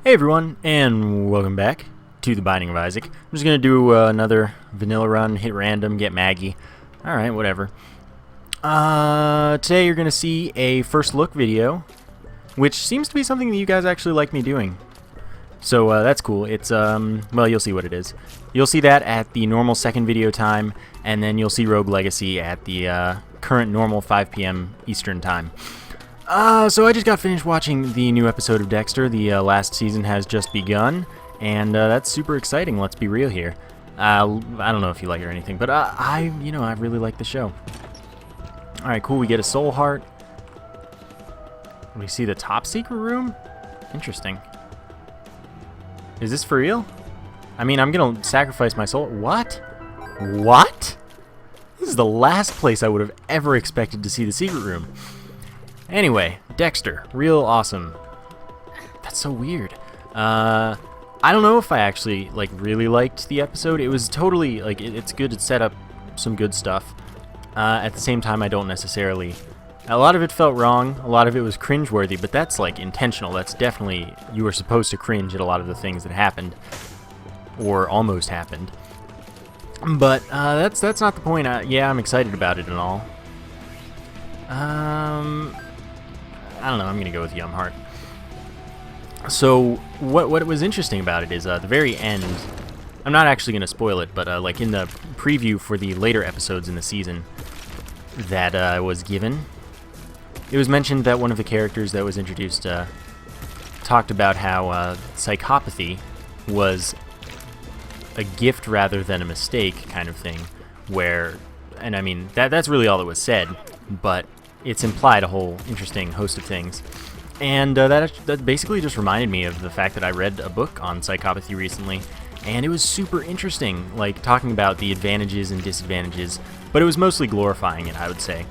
Hey everyone, and welcome back to The Binding of Isaac. I'm just going to do another vanilla run, hit random, get Maggie. Alright, whatever. Today you're going to see a first look video, which seems to be something that you guys actually like me doing. So that's cool. It's, well, you'll see what it is. You'll see that at the normal second video time, and then you'll see Rogue Legacy at the current normal 5 p.m. Eastern time. So I just got finished watching the new episode of Dexter. The last season has just begun, and that's super exciting, let's be real here. I don't know if you like it or anything, but I really like the show. Alright, cool, we get a soul heart. We see the top secret room? Interesting. Is this for real? I mean, I'm gonna sacrifice my soul. What? What? This is the last place I would have ever expected to see the secret room. Anyway, Dexter, real awesome. That's so weird. I don't know if I actually really liked the episode. It was totally it's good. It set up some good stuff. At the same time, I don't necessarily. A lot of it felt wrong. A lot of it was cringeworthy, but that's intentional. That's definitely, you were supposed to cringe at a lot of the things that happened, or almost happened. But that's not the point. Yeah, I'm excited about it and all. I don't know, I'm going to go with Yum Heart. So, what was interesting about it is, the very end, I'm not actually going to spoil it, but in the preview for the later episodes in the season that was given, it was mentioned that one of the characters that was introduced talked about how psychopathy was a gift rather than a mistake kind of thing, where, and I mean, that's really all that was said, but it's implied a whole interesting host of things. And that basically just reminded me of the fact that I read a book on psychopathy recently, and it was super interesting, talking about the advantages and disadvantages, but it was mostly glorifying it, I would say.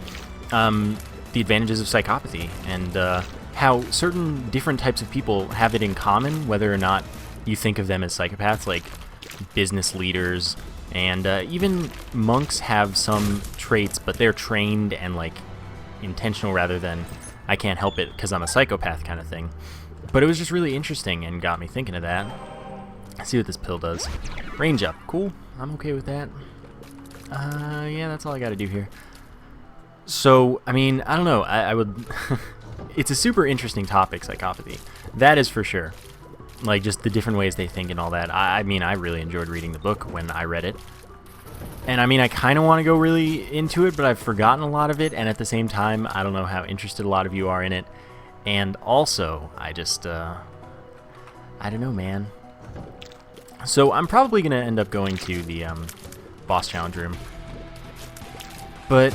The advantages of psychopathy, and how certain different types of people have it in common, whether or not you think of them as psychopaths, like business leaders, and even monks have some traits, but they're trained and intentional rather than I can't help it because I'm a psychopath kind of thing. But it was just really interesting and got me thinking of that. Let's see what this pill does. Range up. Cool. I'm okay with that. Yeah, that's all I gotta do here. So, I mean, I don't know. I would... It's a super interesting topic, psychopathy. That is for sure. Just the different ways they think and all that. I mean, I really enjoyed reading the book when I read it. And I mean, I kind of want to go really into it, but I've forgotten a lot of it, and at the same time, I don't know how interested a lot of you are in it. And also, I just, I don't know, man. So I'm probably going to end up going to the boss challenge room. But,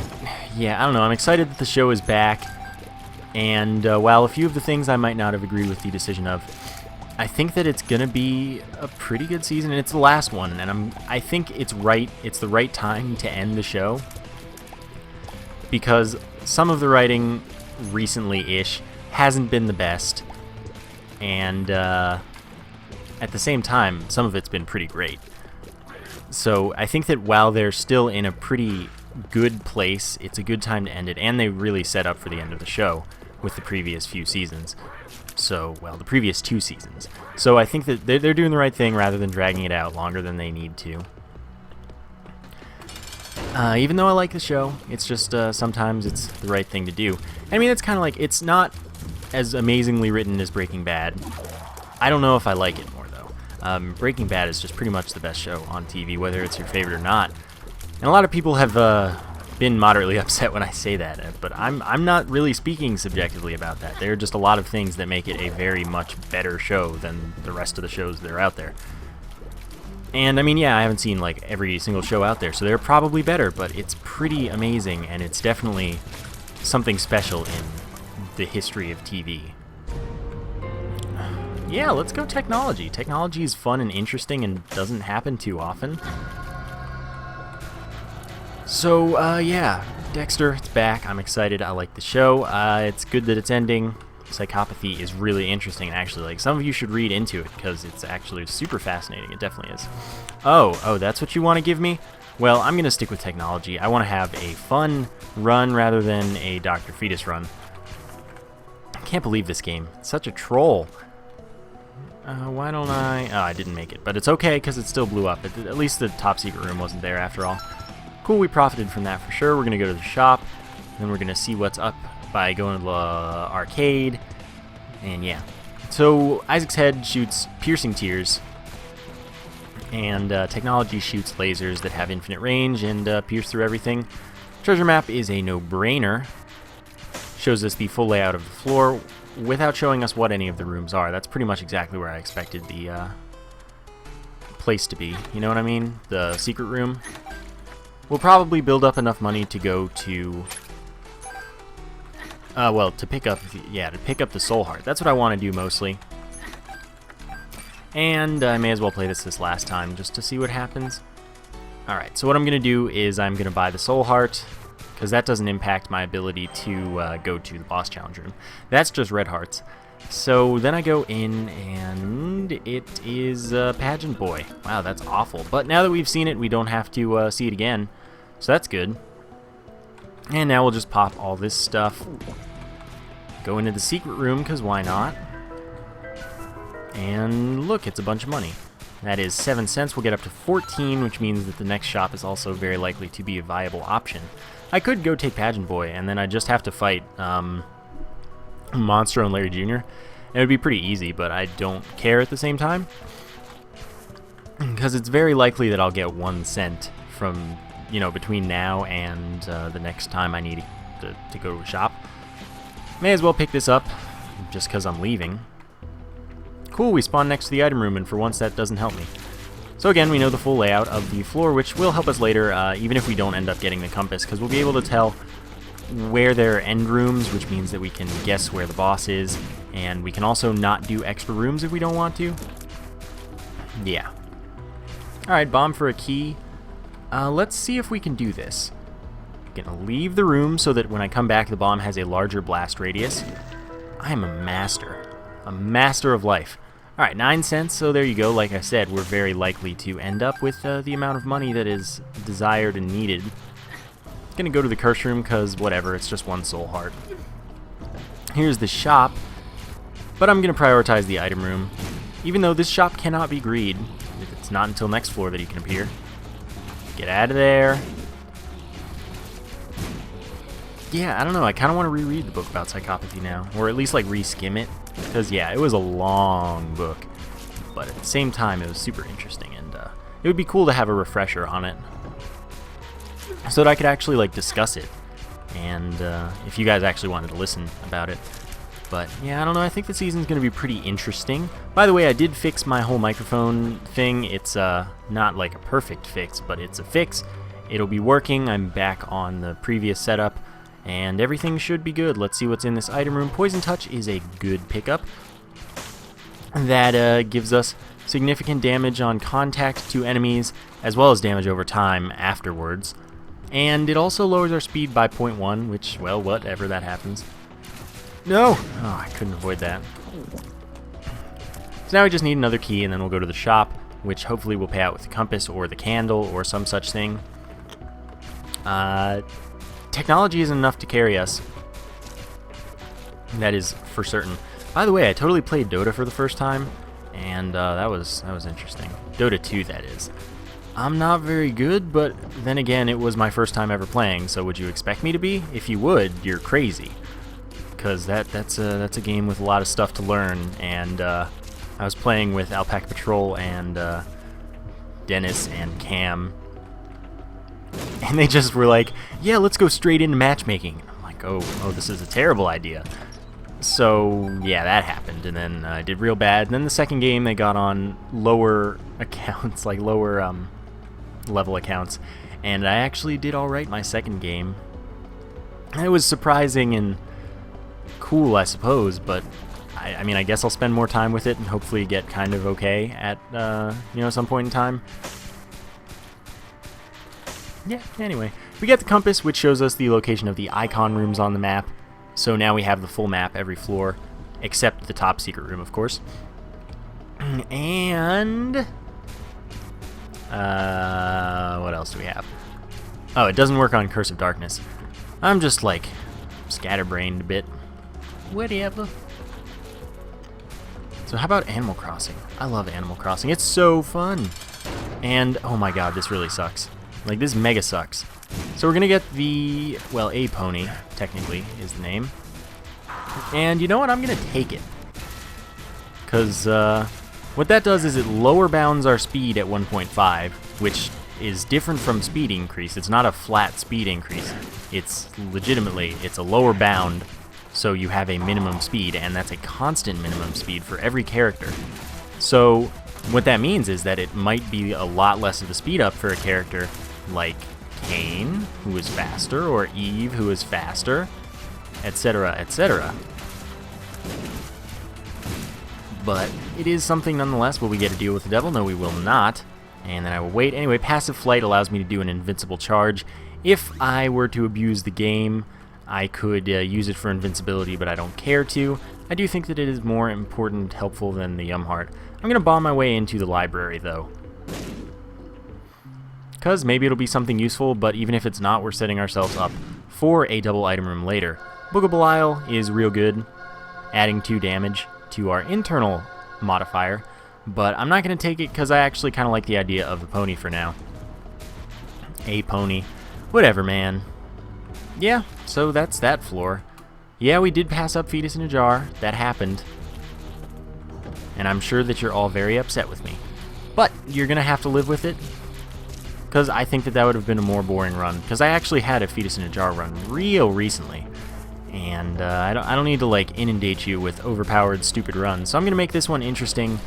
yeah, I don't know, I'm excited that the show is back. And while a few of the things I might not have agreed with the decision of, I think that it's gonna be a pretty good season, and it's the last one, and I think it's the right time to end the show, because some of the writing recently-ish hasn't been the best, and at the same time, some of it's been pretty great. So I think that while they're still in a pretty good place, it's a good time to end it, and they really set up for the end of the show with the previous few seasons. So, well, the previous 2 seasons. So I think that they're doing the right thing rather than dragging it out longer than they need to. Even though I like the show, it's just sometimes it's the right thing to do. I mean, it's kind of it's not as amazingly written as Breaking Bad. I don't know if I like it more, though. Breaking Bad is just pretty much the best show on TV, whether it's your favorite or not. And a lot of people have been moderately upset when I say that, but I'm not really speaking subjectively about that. There are just a lot of things that make it a very much better show than the rest of the shows that are out there. And I mean, yeah, I haven't seen every single show out there, so they're probably better, but it's pretty amazing, and it's definitely something special in the history of TV. Yeah, let's go technology. Technology is fun and interesting and doesn't happen too often. So, yeah, Dexter, it's back. I'm excited. I like the show. It's good that it's ending. Psychopathy is really interesting, and actually, some of you should read into it, because it's actually super fascinating. It definitely is. Oh, that's what you want to give me? Well, I'm going to stick with technology. I want to have a fun run rather than a Dr. Fetus run. I can't believe this game. It's such a troll. Why don't I... Oh, I didn't make it, but it's okay because it still blew up. At least the top secret room wasn't there after all. Cool, we profited from that for sure. We're going to go to the shop, then we're going to see what's up by going to the arcade, and yeah. So Isaac's head shoots piercing tears, and technology shoots lasers that have infinite range and pierce through everything. Treasure map is a no-brainer. Shows us the full layout of the floor without showing us what any of the rooms are. That's pretty much exactly where I expected the place to be. You know what I mean? The secret room. We'll probably build up enough money to go to... well, to pick up the soul heart. That's what I want to do mostly. And I may as well play this last time just to see what happens. Alright, so what I'm going to do is I'm going to buy the soul heart, because that doesn't impact my ability to go to the boss challenge room. That's just red hearts. So then I go in, and it is Pageant Boy. Wow, that's awful. But now that we've seen it, we don't have to see it again. So that's good. And now we'll just pop all this stuff. Go into the secret room, because why not? And look, it's a bunch of money. That is 7 cents. We'll get up to 14, which means that the next shop is also very likely to be a viable option. I could go take Pageant Boy, and then I just have to fight Monstro and Larry Jr. It would be pretty easy, but I don't care at the same time, because it's very likely that I'll get 1 cent from, you know, between now and the next time I need to go to a shop. May as well pick this up, just because I'm leaving. Cool, we spawn next to the item room, and for once that doesn't help me. So again, we know the full layout of the floor, which will help us later, even if we don't end up getting the compass, because we'll be able to tell where there are end rooms, which means that we can guess where the boss is, and we can also not do extra rooms if we don't want to. Yeah. Alright, bomb for a key. Let's see if we can do this. I'm gonna leave the room so that when I come back, the bomb has a larger blast radius. I am a master. A master of life. Alright, 9 cents, so there you go. Like I said, we're very likely to end up with the amount of money that is desired and needed. Gonna go to the curse room, because whatever, it's just 1 soul heart. Here's the shop, but I'm gonna prioritize the item room. Even though this shop cannot be greed, it's not until next floor that he can appear. Get out of there. Yeah, I don't know, I kind of want to reread the book about psychopathy now, or at least like re-skim it. Because, yeah, it was a long book, but at the same time, it was super interesting, and it would be cool to have a refresher on it, so that I could actually, like, discuss it, and if you guys actually wanted to listen about it. But, yeah, I don't know, I think the season's going to be pretty interesting. By the way, I did fix my whole microphone thing. It's not, like, a perfect fix, but it's a fix. It'll be working. I'm back on the previous setup. And everything should be good. Let's see what's in this item room. Poison Touch is a good pickup. That gives us significant damage on contact to enemies, as well as damage over time afterwards. And it also lowers our speed by 0.1, which, well, whatever, that happens. No! Oh, I couldn't avoid that. So now we just need another key, and then we'll go to the shop, which hopefully will pay out with the compass or the candle or some such thing. Technology isn't enough to carry us. That is for certain. By the way, I totally played Dota for the first time, and that was interesting. Dota 2, that is. I'm not very good, but then again, it was my first time ever playing, so would you expect me to be? If you would, you're crazy. Because that's a game with a lot of stuff to learn, and I was playing with Alpaca Patrol and Dennis and Cam, and they just were like, yeah, let's go straight into matchmaking. I'm like, oh, this is a terrible idea. So, yeah, that happened, and then I did real bad. And then the second game, they got on lower accounts, like lower level accounts, and I actually did alright my second game. And it was surprising and cool, I suppose, but I mean, I guess I'll spend more time with it and hopefully get kind of okay at, some point in time. Yeah, anyway. We get the compass, which shows us the location of the icon rooms on the map. So now we have the full map every floor, except the top secret room, of course. And what else do we have? Oh, it doesn't work on Curse of Darkness. I'm just, like, scatterbrained a bit. Whatever. So how about Animal Crossing? I love Animal Crossing. It's so fun. And, oh my god, this really sucks. Like, this mega sucks. So we're going to get the, well, a pony, technically, is the name. And you know what? I'm going to take it. Because what that does is it lower bounds our speed at 1.5, which is different from speed increase. It's not a flat speed increase. It's legitimately, it's a lower bound, so you have a minimum speed, and that's a constant minimum speed for every character. So what that means is that it might be a lot less of a speed up for a character like Cain, who is faster, or Eve, who is faster, etc., etc. But it is something nonetheless. Will we get to deal with the devil? No, we will not. And then I will wait. Anyway, passive flight allows me to do an invincible charge. If I were to abuse the game, I could use it for invincibility, but I don't care to. I do think that it is more important, helpful than the heart. I'm going to bomb my way into the library, though. Because maybe it'll be something useful, but even if it's not, we're setting ourselves up for a double item room later. Book of Belial is real good, adding 2 damage to our internal modifier, but I'm not going to take it because I actually kind of like the idea of a pony for now. A pony. Whatever, man. Yeah, so that's that floor. Yeah, we did pass up Fetus in a Jar. That happened. And I'm sure that you're all very upset with me. But you're going to have to live with it, because I think that that would have been a more boring run. Because I actually had a Fetus in a Jar run real recently. And I don't need to, like, inundate you with overpowered, stupid runs. So I'm going to make this one interesting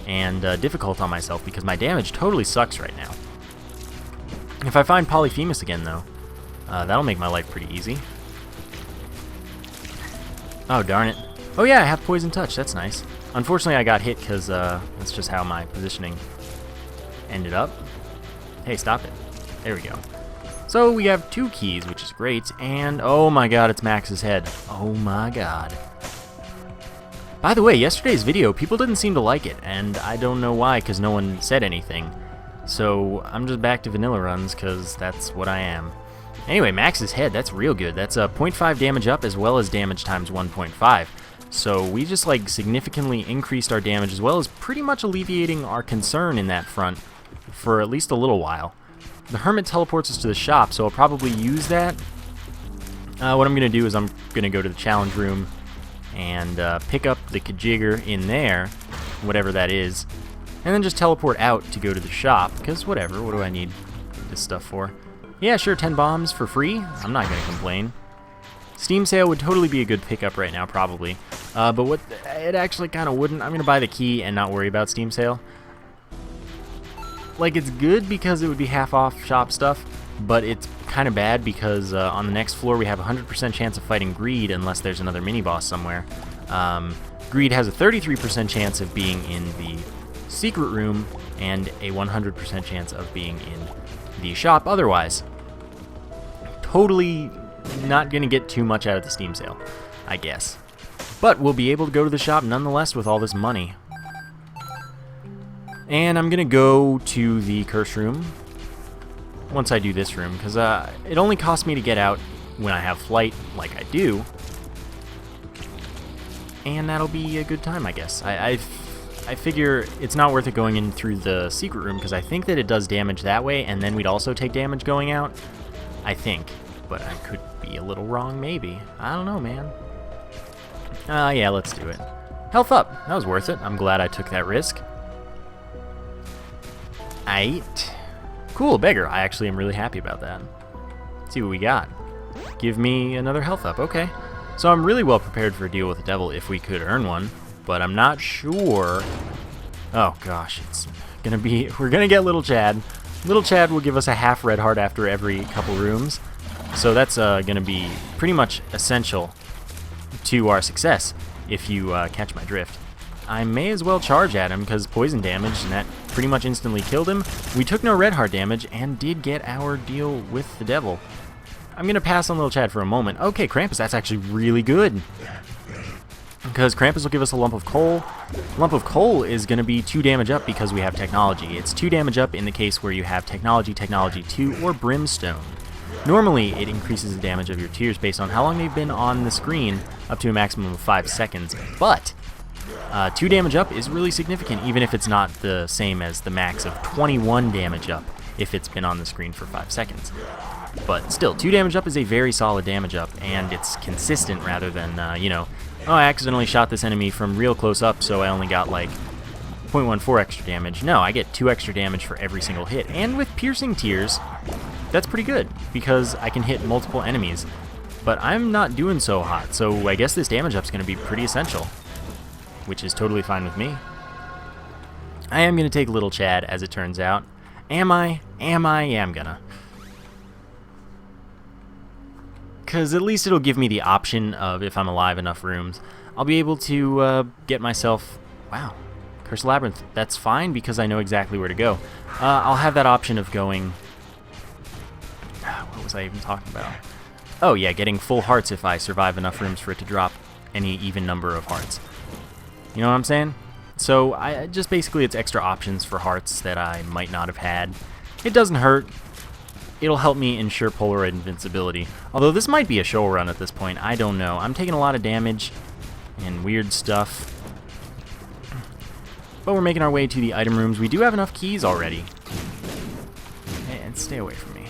and difficult on myself, because my damage totally sucks right now. If I find Polyphemus again, though, that'll make my life pretty easy. Oh, darn it. Oh, yeah, I have Poison Touch. That's nice. Unfortunately, I got hit because that's just how my positioning ended up. Hey, stop it. There we go. So we have 2 keys, which is great, and oh my god, it's Max's head. Oh my god. By the way, yesterday's video, people didn't seem to like it, and I don't know why, because no one said anything. So I'm just back to vanilla runs, because that's what I am. Anyway, Max's head, that's real good. That's a 0.5 damage up, as well as damage times 1.5. So we just, like, significantly increased our damage, as well as pretty much alleviating our concern in that front for at least a little while. The Hermit teleports us to the shop, so I'll probably use that. What I'm going to do is I'm going to go to the challenge room and pick up the Kajigger in there, whatever that is, and then just teleport out to go to the shop, because whatever, what do I need this stuff for? Yeah, sure, 10 bombs for free. I'm not going to complain. Steam sale would totally be a good pickup right now, probably. But what it actually kind of wouldn't. I'm going to buy the key and not worry about Steam sale. Like, it's good because it would be half off shop stuff, but it's kind of bad because on the next floor we have a 100% chance of fighting Greed unless there's another mini-boss somewhere. Greed has a 33% chance of being in the secret room and a 100% chance of being in the shop otherwise. Totally not going to get too much out of the Steam sale, I guess. But we'll be able to go to the shop nonetheless with all this money. And I'm going to go to the curse room once I do this room, because it only costs me to get out when I have flight like I do. And that'll be a good time, I guess. I figure it's not worth it going in through the secret room, because I think that it does damage that way, and then we'd also take damage going out. I think. But I could be a little wrong, maybe. I don't know, man. Yeah, let's do it. Health up. That was worth it. I'm glad I took that risk. Aight. Cool, beggar. I actually am really happy about that. Let's see what we got. Give me another health up. Okay. So I'm really well prepared for a deal with the devil if we could earn one, but I'm not sure. Oh gosh, it's gonna be. We're gonna get Little Chad. Little Chad will give us a half red heart after every couple rooms, so that's gonna be pretty much essential to our success if you catch my drift. I may as well charge at him because poison damage, and that pretty much instantly killed him. We took no red heart damage and did get our deal with the devil. I'm going to pass on Little Chad for a moment. Okay, Krampus, that's actually really good. Because Krampus will give us a lump of coal. Lump of coal is going to be 2 damage up because we have technology. It's 2 damage up in the case where you have technology, technology 2, or brimstone. Normally, it increases the damage of your tears based on how long they've been on the screen up to a maximum of 5 seconds. But 2 damage up is really significant, even if it's not the same as the max of 21 damage up if it's been on the screen for 5 seconds. But still, 2 damage up is a very solid damage up, and it's consistent rather than, you know, oh, I accidentally shot this enemy from real close up, so I only got like 0.14 extra damage. No, I get 2 extra damage for every single hit. And with piercing tears, that's pretty good, because I can hit multiple enemies. But I'm not doing so hot, so I guess this damage up's going to be pretty essential, which is totally fine with me. I am going to take Little Chad, as it turns out. Am I? Yeah, I'm gonna. Because at least it'll give me the option of, if I'm alive enough rooms, I'll be able to get myself... Wow. Curse Labyrinth. That's fine, because I know exactly where to go. I'll have that option of going... What was I even talking about? Oh, yeah, getting full hearts if I survive enough rooms for it to drop any even number of hearts. You know what I'm saying? So, just basically it's extra options for hearts that I might not have had. It doesn't hurt. It'll help me ensure Polaroid invincibility. Although this might be a show run at this point, I don't know. I'm taking a lot of damage and weird stuff. But we're making our way to the item rooms. We do have enough keys already. And stay away from me.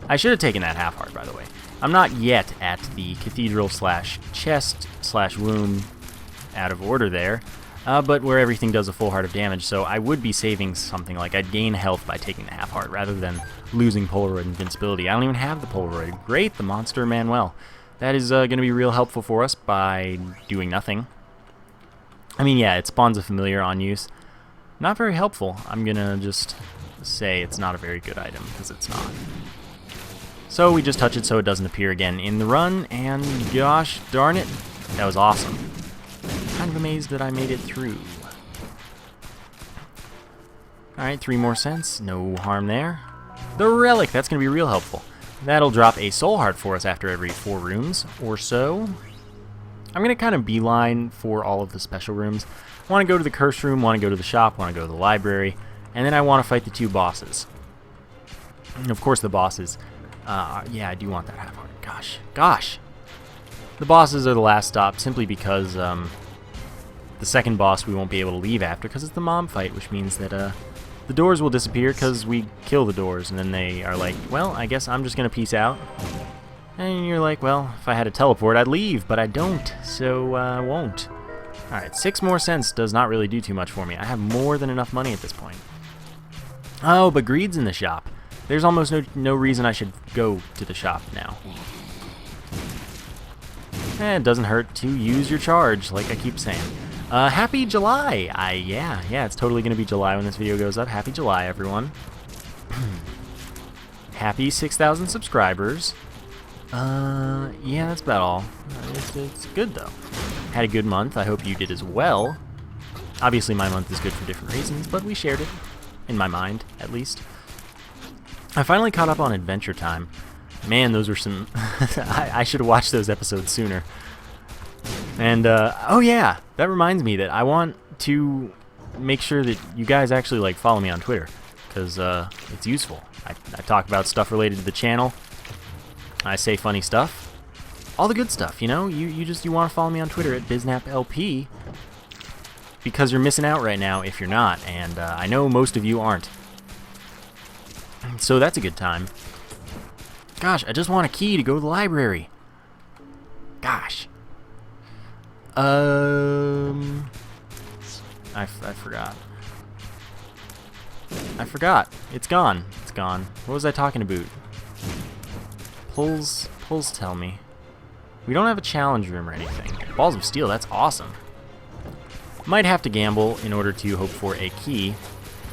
I should have taken that half heart, by the way. I'm not yet at the cathedral slash chest slash room out of order there. But where everything does a full heart of damage, so I would be saving something like I'd gain health by taking the half heart rather than losing Polaroid invincibility. I don't even have the Polaroid. Great, the monster Manuel. That is going to be real helpful for us by doing nothing. I mean, yeah, it spawns a familiar on use. Not very helpful. I'm going to just say it's not a very good item, because it's not. So we just touch it so it doesn't appear again in the run, and gosh darn it, that was awesome. Kind of amazed that I made it through. Alright, 3 more cents. No harm there. The relic, that's going to be real helpful. That'll drop a soul heart for us after every 4 rooms or so. I'm going to kind of beeline for all of the special rooms. I want to go to the curse room, want to go to the shop, want to go to the library, and then I want to fight the 2 bosses. And of course the bosses. Yeah, I do want that half heart. Gosh. The bosses are the last stop simply because the second boss we won't be able to leave after because it's the mom fight, which means that the doors will disappear because we kill the doors, and then they are like, well, I guess I'm just going to peace out. And you're like, well, if I had a teleport, I'd leave, but I don't, so I won't. Alright, 6 more cents does not really do too much for me. I have more than enough money at this point. Oh, but greed's in the shop. There's almost no reason I should go to the shop now. It doesn't hurt to use your charge, like I keep saying. Happy July! Yeah, it's totally going to be July when this video goes up. Happy July, everyone. Happy 6,000 subscribers. Yeah, that's about all. It's good, though. Had a good month. I hope you did as well. Obviously, my month is good for different reasons, but we shared it. In my mind, at least. I finally caught up on Adventure Time. Man, those were some... I should have watched those episodes sooner. And, oh yeah, that reminds me that I want to make sure that you guys actually, like, follow me on Twitter. Because, it's useful. I talk about stuff related to the channel. I say funny stuff. All the good stuff, you know? You want to follow me on Twitter at bisnaplp. Because you're missing out right now if you're not. And, I know most of you aren't. So that's a good time. Gosh, I just want a key to go to the library. Gosh. I forgot. It's gone. It's gone. What was I talking about? Pulls tell me. We don't have a challenge room or anything. Balls of Steel, that's awesome. Might have to gamble in order to hope for a key.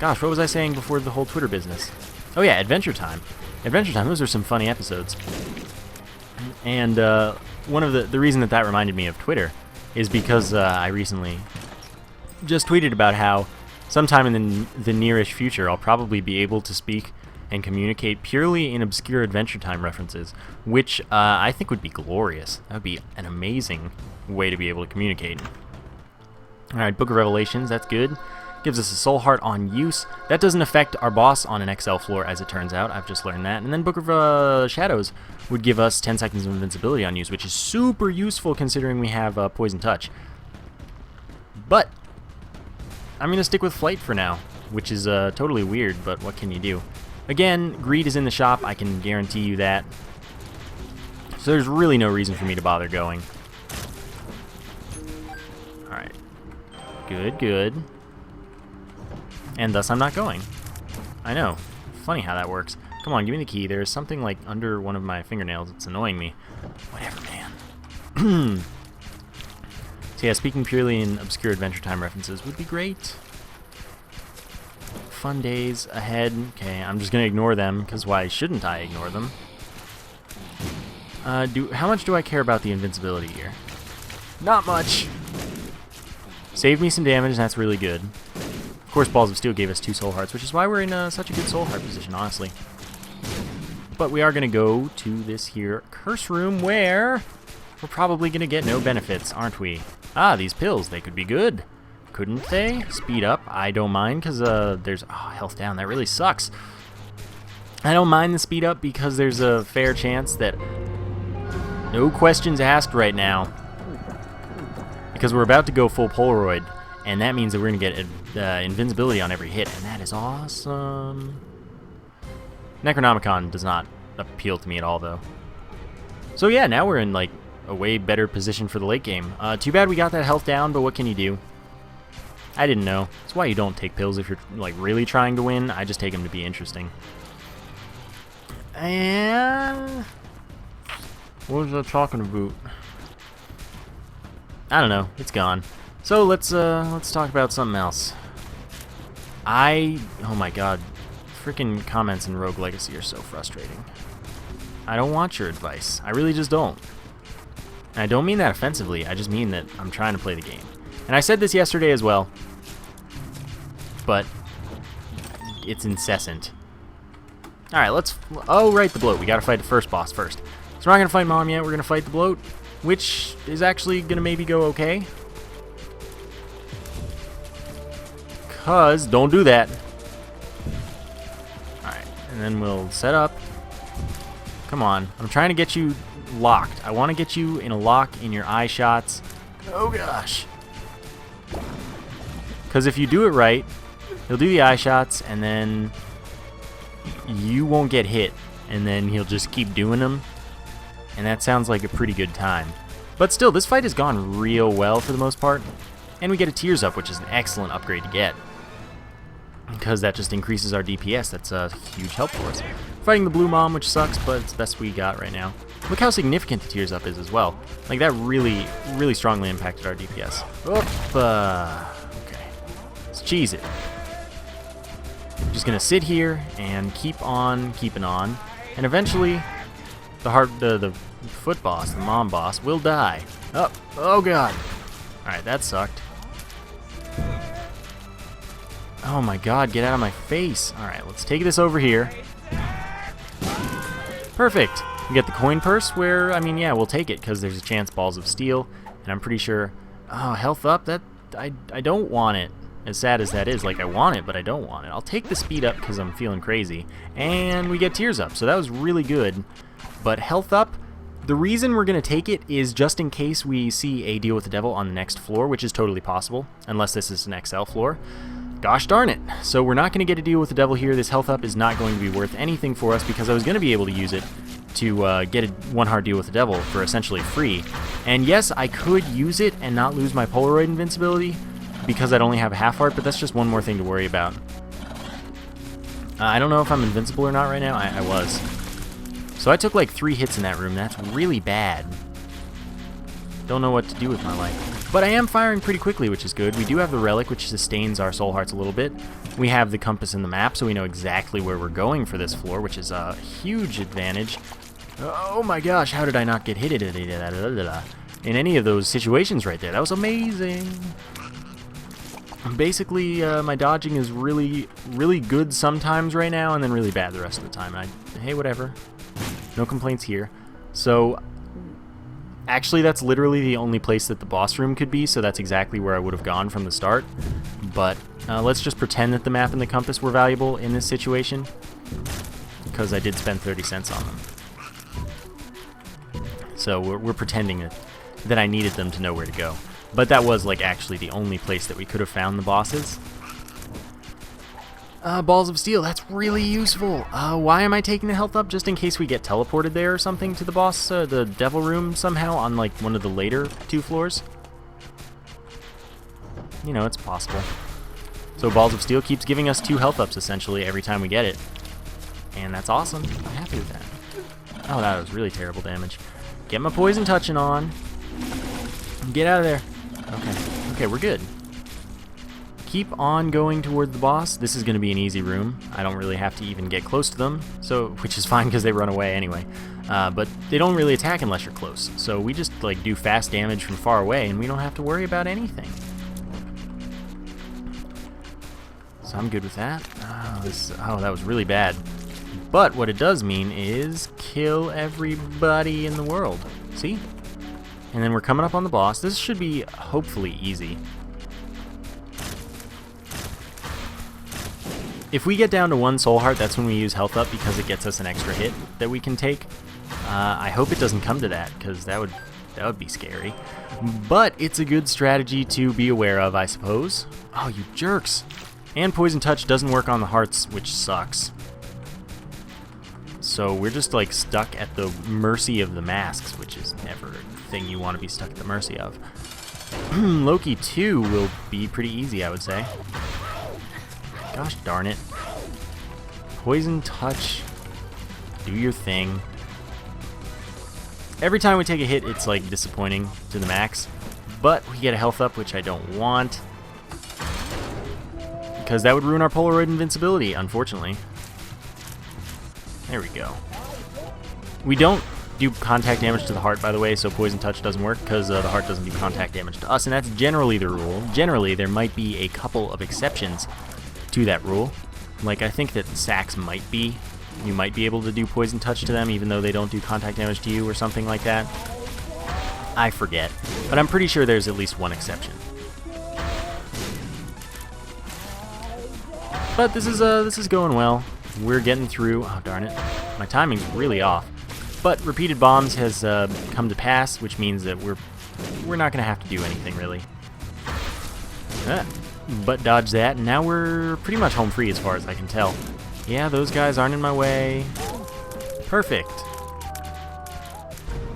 Gosh, what was I saying before the whole Twitter business? Oh yeah, Adventure Time. Adventure Time, those are some funny episodes. And one of the reason that reminded me of Twitter is because I recently just tweeted about how sometime in the nearish future I'll probably be able to speak and communicate purely in obscure Adventure Time references, which I think would be glorious. That would be an amazing way to be able to communicate. Alright, Book of Revelations, that's good. Gives us a soul heart on use. That doesn't affect our boss on an XL floor, as it turns out. I've just learned that. And then Book of Shadows would give us 10 seconds of invincibility on use, which is super useful considering we have Poison Touch. But I'm going to stick with flight for now, which is totally weird, but what can you do? Again, greed is in the shop, I can guarantee you that. So there's really no reason for me to bother going. Alright. Good, good. And thus I'm not going. I know. Funny how that works. Come on, give me the key. There's something like under one of my fingernails. It's annoying me. Whatever, man. So yeah, speaking purely in obscure Adventure Time references would be great. Fun days ahead. Okay, I'm just gonna ignore them, because why shouldn't I ignore them? How much do I care about the invincibility here? Not much. Saved me some damage, and that's really good. Of course, Balls of Steel gave us 2 soul hearts, which is why we're in such a good soul heart position, honestly. But we are gonna go to this here curse room where we're probably gonna get no benefits, aren't we? Ah, these pills, they could be good. Couldn't they? Speed up, I don't mind, because there's health down, that really sucks. I don't mind the speed up because there's a fair chance that no questions asked right now. Because we're about to go full Polaroid, and that means that we're going to get invincibility on every hit, and that is awesome. Necronomicon does not appeal to me at all, though. So yeah, now we're in like a way better position for the late game. Too bad we got that health down, but what can you do? I didn't know. That's why you don't take pills if you're like really trying to win. I just take them to be interesting. And what was I talking about? I don't know. It's gone. So let's talk about something else. Oh my god, freaking comments in Rogue Legacy are so frustrating. I don't want your advice. I really just don't. And I don't mean that offensively. I just mean that I'm trying to play the game. And I said this yesterday as well, but it's incessant. Alright, let's... Oh, right, the bloat. We gotta fight the first boss first. So we're not gonna fight Mom yet. We're gonna fight the bloat, which is actually gonna maybe go okay. Cause, don't do that. Alright, and then we'll set up. Come on. I'm trying to get you locked. I want to get you in a lock in your eye shots. Oh gosh. Because if you do it right, he'll do the eye shots, and then you won't get hit, and then he'll just keep doing them, and that sounds like a pretty good time. But still, this fight has gone real well for the most part, and we get a Tears Up, which is an excellent upgrade to get, because that just increases our DPS. That's a huge help for us. Fighting the Blue Mom, which sucks, but it's the best we got right now. Look how significant the Tears Up is as well. Like, that really, really strongly impacted our DPS. Okay. Let's cheese it. I'm just gonna sit here and keep on keeping on, and eventually the foot boss, the mom boss, will die. Oh god. Alright, that sucked. Oh my god, get out of my face. Alright, let's take this over here. Perfect. We get the coin purse where, I mean, yeah, we'll take it because there's a chance Balls of Steel, and I'm pretty sure... Oh, health up? I don't want it. As sad as that is, like, I want it, but I don't want it. I'll take the speed up because I'm feeling crazy. And we get Tears Up, so that was really good. But health up, the reason we're going to take it is just in case we see a Deal with the Devil on the next floor, which is totally possible, unless this is an XL floor. Gosh darn it. So we're not going to get a Deal with the Devil here. This health up is not going to be worth anything for us because I was going to be able to use it to get a 1-heart Deal with the Devil for essentially free. And yes, I could use it and not lose my Polaroid invincibility because I'd only have a half-heart, but that's just one more thing to worry about. I don't know if I'm invincible or not right now. I was. So I took like 3 hits in that room. That's really bad. Don't know what to do with my life. But I am firing pretty quickly, which is good. We do have the relic, which sustains our soul hearts a little bit. We have the compass in the map, so we know exactly where we're going for this floor, which is a huge advantage. Oh my gosh, how did I not get hit in any of those situations right there? That was amazing. Basically, my dodging is really, really good sometimes right now, and then really bad the rest of the time. Hey, whatever. No complaints here. So, actually, that's literally the only place that the boss room could be, so that's exactly where I would have gone from the start. But let's just pretend that the map and the compass were valuable in this situation, because I did spend 30 cents on them. So we're pretending that I needed them to know where to go. But that was, like, actually the only place that we could have found the bosses. Balls of Steel, that's really useful. Why am I taking the health up? Just in case we get teleported there or something to the boss, the devil room somehow on, like, one of the later 2 floors? You know, it's possible. So Balls of Steel keeps giving us 2 health ups, essentially, every time we get it. And that's awesome. I'm happy with that. Oh, that was really terrible damage. Get my poison touching on. Get out of there. Okay. Okay, we're good. Keep on going toward the boss. This is going to be an easy room. I don't really have to even get close to them, so which is fine because they run away anyway. But they don't really attack unless you're close. So we just like do fast damage from far away, and we don't have to worry about anything. So I'm good with that. Oh, that was really bad. But what it does mean is kill everybody in the world. See? And then we're coming up on the boss. This should be hopefully easy. If we get down to 1 soul heart, that's when we use health up because it gets us an extra hit that we can take. I hope it doesn't come to that because that would be scary. But it's a good strategy to be aware of, I suppose. Oh, you jerks! And Poison Touch doesn't work on the hearts, which sucks. So we're just like stuck at the mercy of the masks, which is never a thing you want to be stuck at the mercy of. Loki 2 will be pretty easy, I would say. Gosh darn it. Poison Touch. Do your thing. Every time we take a hit, it's like disappointing to the max. But we get a health up, which I don't want. Because that would ruin our Polaroid invincibility, unfortunately. There we go. We don't do contact damage to the heart, by the way, so Poison Touch doesn't work because the heart doesn't do contact damage to us, and that's generally the rule. Generally, there might be a couple of exceptions to that rule. Like, I think that sacks might be. You might be able to do Poison Touch to them even though they don't do contact damage to you or something like that. I forget. But I'm pretty sure there's at least one exception. But this is going well. We're getting through. Oh, darn it. My timing's really off. But repeated bombs has come to pass, which means that we're not going to have to do anything, really. But dodge that, and now we're pretty much home free as far as I can tell. Yeah, those guys aren't in my way. Perfect.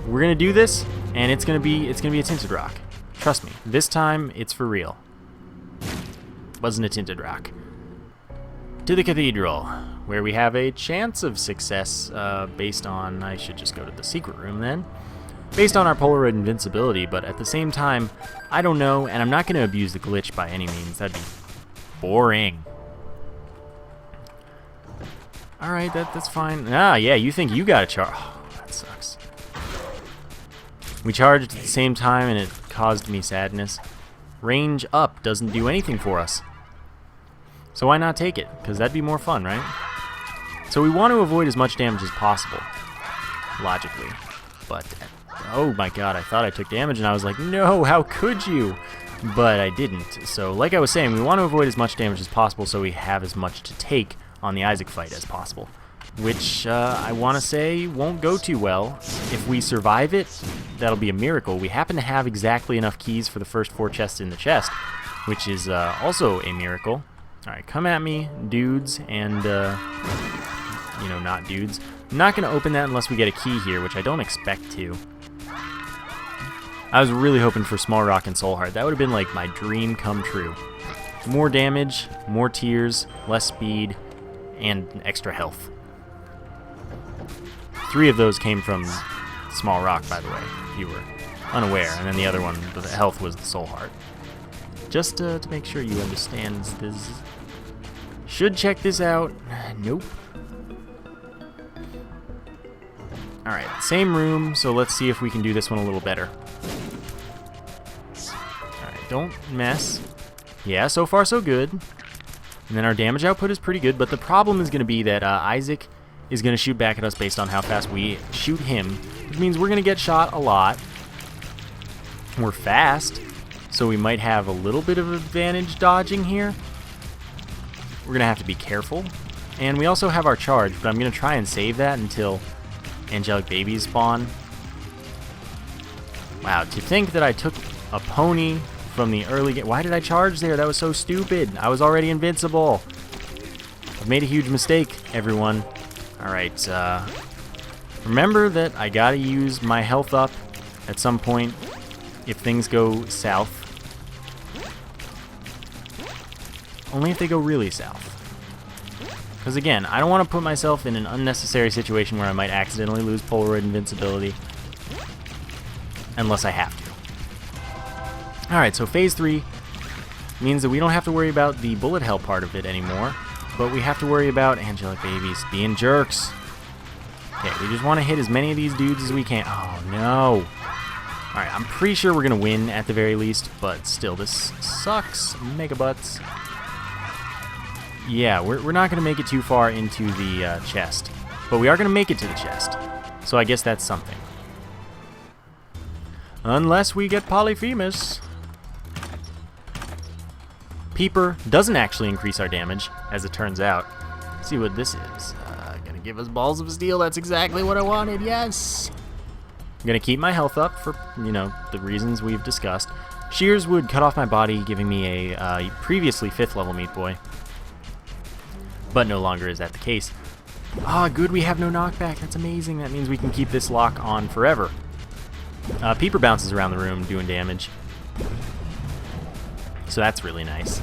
We're gonna do this, and it's gonna be a tinted rock. Trust me, this time it's for real. Wasn't a tinted rock. To the cathedral, where we have a chance of success based on. I should just go to the secret room then. Based on our Polaroid invincibility, but at the same time, I don't know, and I'm not going to abuse the glitch by any means. That'd be boring. Alright, that's fine. Ah, yeah, you think you got a charge. Oh, that sucks. We charged at the same time, and it caused me sadness. Range up doesn't do anything for us. So why not take it? Because that'd be more fun, right? So we want to avoid as much damage as possible. Logically. But oh my god, I thought I took damage and I was like, no, how could you? But I didn't. So like I was saying, we want to avoid as much damage as possible so we have as much to take on the Isaac fight as possible. Which I want to say won't go too well. If we survive it, that'll be a miracle. We happen to have exactly enough keys for the first 4 chests in the chest, which is also a miracle. Alright, come at me, dudes, and, you know, not dudes. I'm not going to open that unless we get a key here, which I don't expect to. I was really hoping for Small Rock and Soul Heart. That would have been like my dream come true. More damage, more tears, less speed, and extra health. 3 of those came from Small Rock, by the way, if you were unaware. And then the other one, the health, was the Soul Heart. Just to make sure you understand this. Should check this out. Nope. Alright, same room, so let's see if we can do this one a little better. Alright, don't mess. Yeah, so far so good. And then our damage output is pretty good, but the problem is going to be that Isaac is going to shoot back at us based on how fast we shoot him, which means we're going to get shot a lot. We're fast, so we might have a little bit of advantage dodging here. We're going to have to be careful. And we also have our charge, but I'm going to try and save that until angelic babies spawn. Wow, to think that I took a pony from the early game. Why did I charge there? That was so stupid. I was already invincible. I've made a huge mistake, everyone. Alright, remember that I gotta use my health up at some point if things go south. Only if they go really south. Because again, I don't want to put myself in an unnecessary situation where I might accidentally lose Polaroid invincibility. Unless I have to. Alright, so phase 3 means that we don't have to worry about the bullet hell part of it anymore. But we have to worry about angelic babies being jerks. Okay, we just want to hit as many of these dudes as we can. Oh, no. Alright, I'm pretty sure we're going to win at the very least, but still, this sucks. Mega butts. Yeah, we're not going to make it too far into the chest. But we are going to make it to the chest. So I guess that's something. Unless we get Polyphemus. Peeper doesn't actually increase our damage, as it turns out. Let's see what this is. Gonna give us balls of steel. That's exactly what I wanted. Yes! I'm gonna keep my health up for, you know, the reasons we've discussed. Shears would cut off my body, giving me a previously 5th level Meat Boy. But no longer is that the case. Ah, good, we have no knockback. That's amazing. That means we can keep this lock on forever. Peeper bounces around the room doing damage. So that's really nice.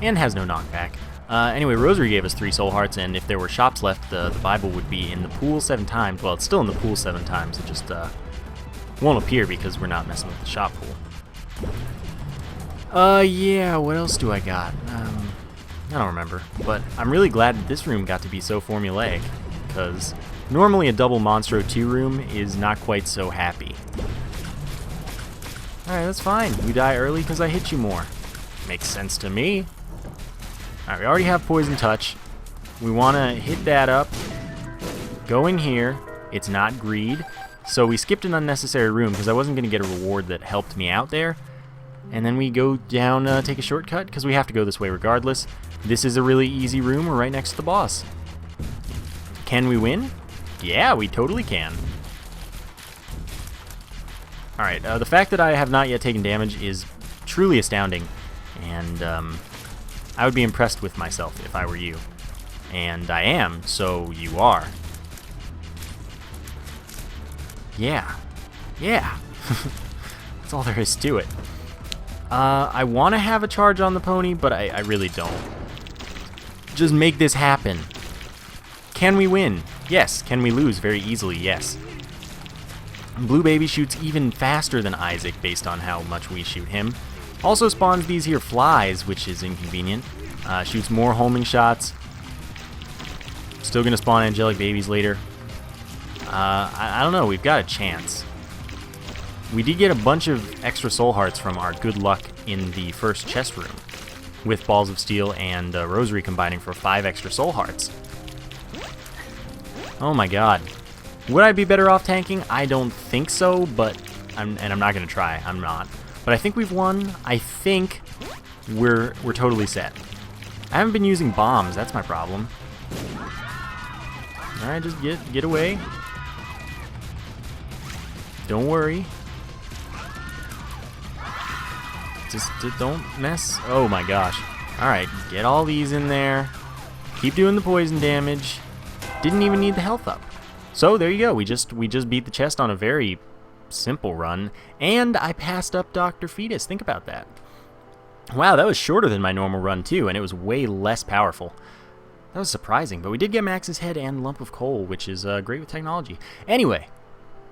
And has no knockback. Anyway, Rosary gave us 3 soul hearts, and if there were shops left, the Bible would be in the pool 7 times. Well, it's still in the pool 7 times. It just won't appear because we're not messing with the shop pool. Yeah, what else do I got? I don't remember. But I'm really glad that this room got to be so formulaic, because normally a double Monstro 2 room is not quite so happy. Alright, that's fine. You die early because I hit you more. Makes sense to me. Alright, we already have Poison Touch. We want to hit that up. Go in here. It's not greed. So we skipped an unnecessary room because I wasn't going to get a reward that helped me out there. And then we go down, take a shortcut because we have to go this way regardless. This is a really easy room. We're right next to the boss. Can we win? Yeah, we totally can. Alright, the fact that I have not yet taken damage is truly astounding. And I would be impressed with myself if I were you. And I am, so you are. Yeah. Yeah. That's all there is to it. I want to have a charge on the pony, but I really don't. Just make this happen. Can we win? Yes. Can we lose? Very easily, yes. Blue Baby shoots even faster than Isaac based on how much we shoot him. Also spawns these here flies, which is inconvenient. Shoots more homing shots. Still gonna spawn angelic babies later. I don't know, we've got a chance. We did get a bunch of extra soul hearts from our good luck in the first chest room, with Balls of Steel and Rosary combining for 5 extra soul hearts. Oh my god. Would I be better off tanking? I don't think so, but I'm not gonna try. I'm not. But I think we've won. I think we're totally set. I haven't been using bombs. That's my problem. All right, just get away. Don't worry. Just don't mess. Oh my gosh. All right, get all these in there. Keep doing the poison damage. Didn't even need the health up. So there you go. We just beat the chest on a very simple run, and I passed up Dr. Fetus. Think about that. Wow, that was shorter than my normal run too, and it was way less powerful. That was surprising, but we did get Max's head and lump of coal, which is great with technology. Anyway,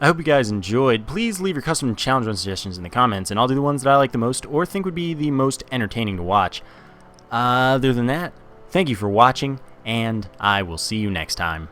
I hope you guys enjoyed. Please leave your custom challenge run suggestions in the comments, and I'll do the ones that I like the most or think would be the most entertaining to watch. Other than that, thank you for watching, and I will see you next time.